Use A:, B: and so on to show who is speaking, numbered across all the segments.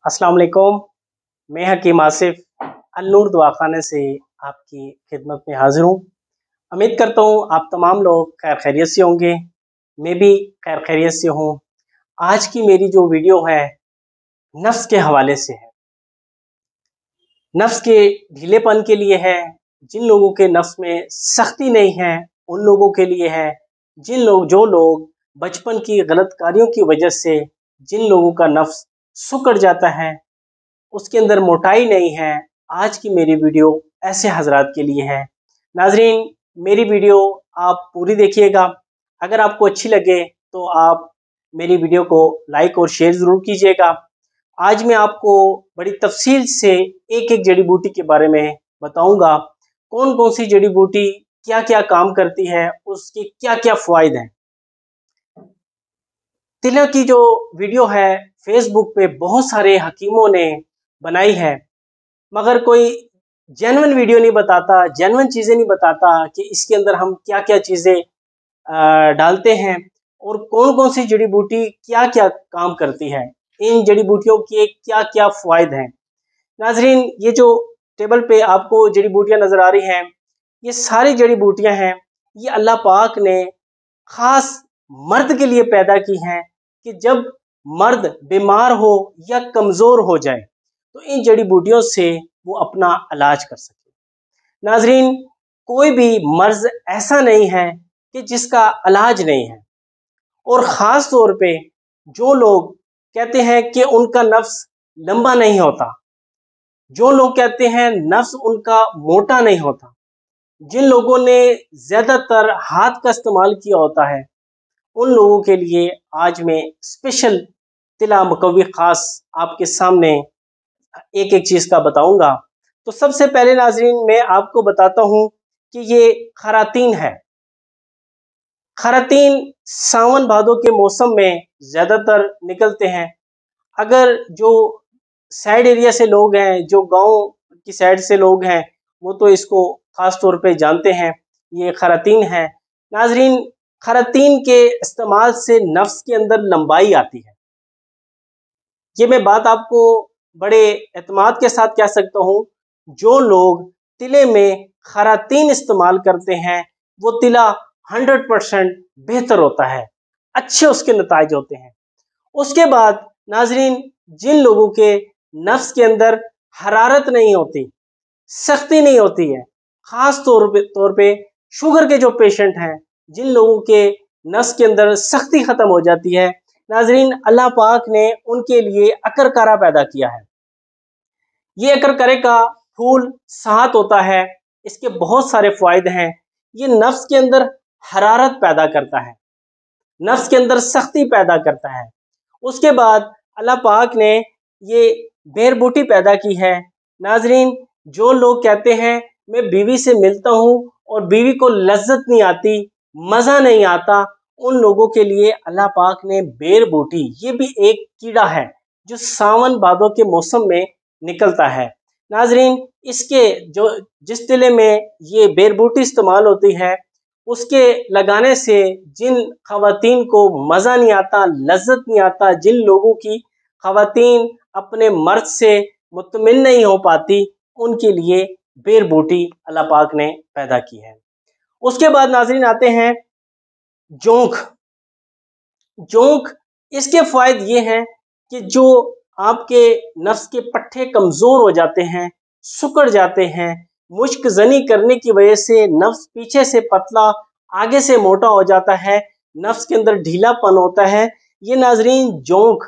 A: अस्सलाम वालेकुम। मैं हकीम आसिफ अल-नूर दवाखाने से आपकी खिदमत में हाजिर हूँ। उम्मीद करता हूँ आप तमाम लोग खैर खैरियत से होंगे। मैं भी खैर खैरियत से हूँ। आज की मेरी जो वीडियो है नफ्स के हवाले से है। नफ्स के ढीलेपन के लिए है। जिन लोगों के नफ्स में सख्ती नहीं है उन लोगों के लिए है। जो लोग बचपन की गलत कार्यों की वजह से जिन लोगों का नफ्स सुकड़ जाता है, उसके अंदर मोटाई नहीं है, आज की मेरी वीडियो ऐसे हजरात के लिए है। नाजरीन, मेरी वीडियो आप पूरी देखिएगा। अगर आपको अच्छी लगे तो आप मेरी वीडियो को लाइक और शेयर ज़रूर कीजिएगा। आज मैं आपको बड़ी तफसील से एक एक जड़ी बूटी के बारे में बताऊंगा। कौन कौन सी जड़ी बूटी क्या क्या काम करती है, उसके क्या क्या फ़वाइद हैं। तिलक की जो वीडियो है फेसबुक पे बहुत सारे हकीमों ने बनाई है, मगर कोई जेन्युइन वीडियो नहीं बताता, जेन्युइन चीज़ें नहीं बताता कि इसके अंदर हम क्या क्या चीज़ें डालते हैं और कौन कौन सी जड़ी बूटी क्या क्या काम करती है, इन जड़ी बूटियों के क्या क्या फ़वाइद हैं। नाजरीन, ये जो टेबल पे आपको जड़ी बूटियाँ नज़र आ रही हैं, ये सारी जड़ी बूटियाँ हैं, ये अल्लाह पाक ने ख़ास मर्द के लिए पैदा की हैं कि जब मर्द बीमार हो या कमज़ोर हो जाए तो इन जड़ी बूटियों से वो अपना इलाज कर सके। नाजरीन, कोई भी मर्ज ऐसा नहीं है कि जिसका इलाज नहीं है। और ख़ास तौर पे जो लोग कहते हैं कि उनका नफ्स लंबा नहीं होता, जो लोग कहते हैं नफ्स उनका मोटा नहीं होता, जिन लोगों ने ज़्यादातर हाथ का इस्तेमाल किया होता है, उन लोगों के लिए आज मैं स्पेशल तिला मुकव्वी ख़ास आपके सामने एक एक चीज़ का बताऊंगा। तो सबसे पहले नाजरीन मैं आपको बताता हूँ कि ये खरातीन है। खरातीन सावन भादों के मौसम में ज़्यादातर निकलते हैं। अगर जो साइड एरिया से लोग हैं, जो गांव की साइड से लोग हैं, वो तो इसको ख़ास तौर पे जानते हैं, ये खरातीन है। नाजरीन, खरातीन के इस्तेमाल से नफ्स के अंदर लंबाई आती है। ये मैं बात आपको बड़े एतमाद के साथ कह सकता हूँ। जो लोग तिले में खरातीन इस्तेमाल करते हैं वो तिला 100% बेहतर होता है, अच्छे उसके नताइज होते हैं। उसके बाद नाजरीन, जिन लोगों के नफ्स के अंदर हरारत नहीं होती, सख्ती नहीं होती है, ख़ास तौर पे शुगर के जो पेशेंट हैं, जिन लोगों के नफ्स के अंदर सख्ती ख़त्म हो जाती है, नाजरीन अल्लाह पाक ने उनके लिए अकरकारा पैदा किया है। ये अकरकरे का फूल सात होता है, इसके बहुत सारे फ़ायदे हैं। ये नफ्स के अंदर हरारत पैदा करता है, नफ्स के अंदर सख्ती पैदा करता है। उसके बाद अल्लाह पाक ने ये बेर बूटी पैदा की है। नाजरीन, जो लोग कहते हैं मैं बीवी से मिलता हूँ और बीवी को लज्जत नहीं आती, मज़ा नहीं आता, उन लोगों के लिए अल्लाह पाक ने बेर बूटी, ये भी एक कीड़ा है जो सावन भादों के मौसम में निकलता है। नाजरीन, इसके जो जिस तिले में ये बेर बूटी इस्तेमाल होती है, उसके लगाने से जिन ख़वातीन को मज़ा नहीं आता, लज्जत नहीं आता, जिन लोगों की ख़वातीन अपने मर्द से मुतमिन नहीं हो पाती, उनके लिए बेर बूटी अल्लाह पाक ने पैदा की है। उसके बाद नाज़रीन आते हैं जोंक। जोंक, इसके फ़ायदे ये हैं कि जो आपके नफ्स के पट्टे कमज़ोर हो जाते हैं, सुकड़ जाते हैं, मुश्क ज़नी करने की वजह से नफ्स पीछे से पतला आगे से मोटा हो जाता है, नफ्स के अंदर ढीलापन होता है, ये नाजरीन जोंक,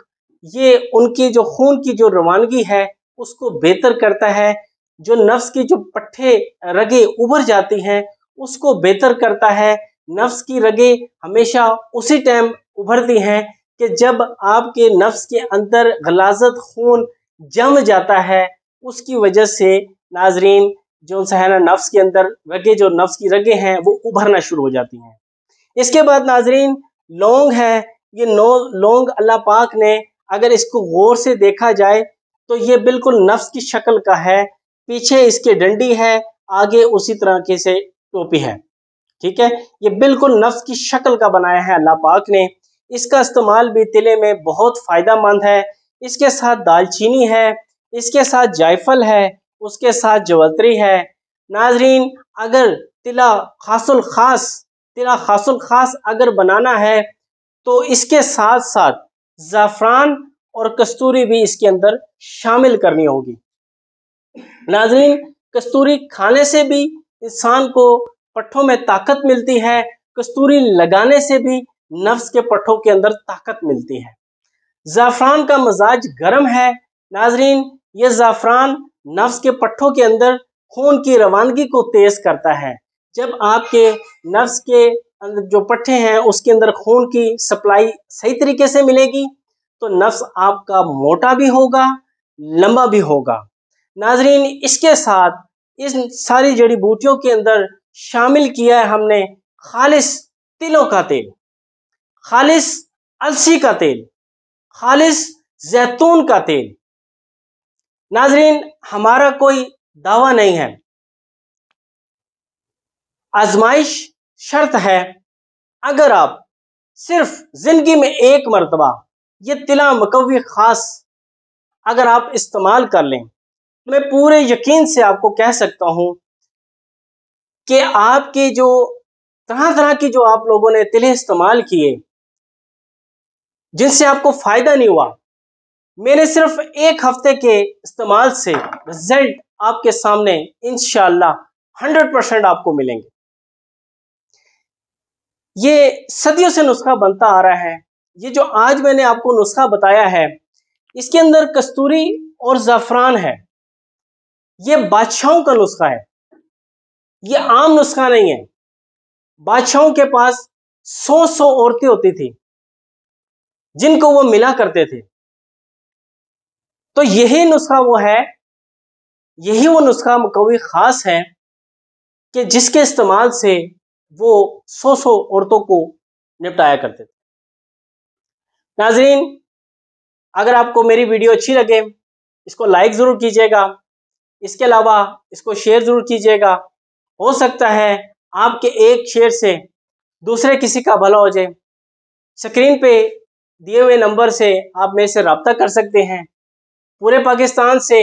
A: ये उनकी जो खून की जो रवानगी है उसको बेहतर करता है। जो नफ्स की जो पट्टे रगे उभर जाती हैं उसको बेहतर करता है। नफ्स की रगे हमेशा उसी टाइम उभरती हैं कि जब आपके नफ्स के अंदर गलाजत खून जम जाता है, उसकी वजह से नाजरीन जो है ना नफ्स के अंदर रगे, जो नफ्स की रगे हैं वो उभरना शुरू हो जाती हैं। इसके बाद नाजरीन लौंग है। ये लौंग अल्लाह पाक ने अगर इसको गौर से देखा जाए तो ये बिल्कुल नफ्स की शक्ल का है, पीछे इसके डंडी है, आगे उसी तरह के से टोपी है, ठीक है। ये बिल्कुल नफ्स की शक्ल का बनाया है अल्लाह पाक ने। इसका इस्तेमाल भी तिले में बहुत फ़ायदा मंद है। इसके साथ दालचीनी है, इसके साथ जायफल है, उसके साथ जवतरी है। नाजरीन, अगर तिला खासुल खास अगर बनाना है तो इसके साथ साथ ज़ाफ़रान और कस्तूरी भी इसके अंदर शामिल करनी होगी। नाज़रीन, कस्तूरी खाने से भी इंसान को पट्ठों में ताकत मिलती है, कस्तूरी लगाने से भी नफ्स के पट्ठों के अंदर ताकत मिलती है। ज़ाफ़रान का मजाज गर्म है। नाज़रीन, ये ज़ाफ़रान नफ्स के पट्ठों के अंदर खून की रवानगी को तेज करता है। जब आपके नफ्स के अंदर जो पट्ठे हैं उसके अंदर खून की सप्लाई सही तरीके से मिलेगी तो नफ्स आपका मोटा भी होगा, लंबा भी होगा। नाजरीन, इसके साथ इस सारी जड़ी बूटियों के अंदर शामिल किया है हमने खालिस तिलों का तेल, खालिस अलसी का तेल, खालिस जैतून का तेल। नाजरीन, हमारा कोई दावा नहीं है, आजमाइश शर्त है। अगर आप सिर्फ जिंदगी में एक मरतबा ये तिला मकवी खास अगर आप इस्तेमाल कर लें, मैं पूरे यकीन से आपको कह सकता हूं कि आपके जो तरह तरह की जो आप लोगों ने तिले इस्तेमाल किए जिनसे आपको फायदा नहीं हुआ, मेरे सिर्फ एक हफ्ते के इस्तेमाल से रिजल्ट आपके सामने इंशाअल्लाह 100% आपको मिलेंगे। ये सदियों से नुस्खा बनता आ रहा है। ये जो आज मैंने आपको नुस्खा बताया है, इसके अंदर कस्तूरी और ज़ाफ़रान है। ये बादशाहों का नुस्खा है, ये आम नुस्खा नहीं है। बादशाहों के पास 100 औरतें होती थी जिनको वो मिला करते थे। तो यही नुस्खा वो है, यही वो नुस्खा मकवी खास है कि जिसके इस्तेमाल से वो 100 औरतों को निपटाया करते थे। नाज़रीन, अगर आपको मेरी वीडियो अच्छी लगे इसको लाइक ज़रूर कीजिएगा, इसके अलावा इसको शेयर ज़रूर कीजिएगा। हो सकता है आपके एक शेयर से दूसरे किसी का भला हो जाए। स्क्रीन पे दिए हुए नंबर से आप मेरे से रब्ता कर सकते हैं। पूरे पाकिस्तान से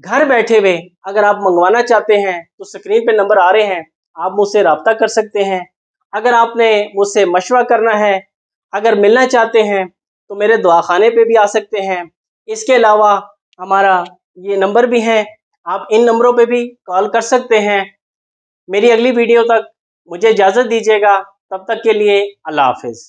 A: घर बैठे हुए अगर आप मंगवाना चाहते हैं तो स्क्रीन पे नंबर आ रहे हैं, आप मुझसे रब्ता कर सकते हैं। अगर आपने मुझसे मशवरा करना है, अगर मिलना चाहते हैं तो मेरे दवाखाने पे भी आ सकते हैं। इसके अलावा हमारा ये नंबर भी है, आप इन नंबरों पे भी कॉल कर सकते हैं। मेरी अगली वीडियो तक मुझे इजाज़त दीजिएगा, तब तक के लिए अल्लाह हाफिज़।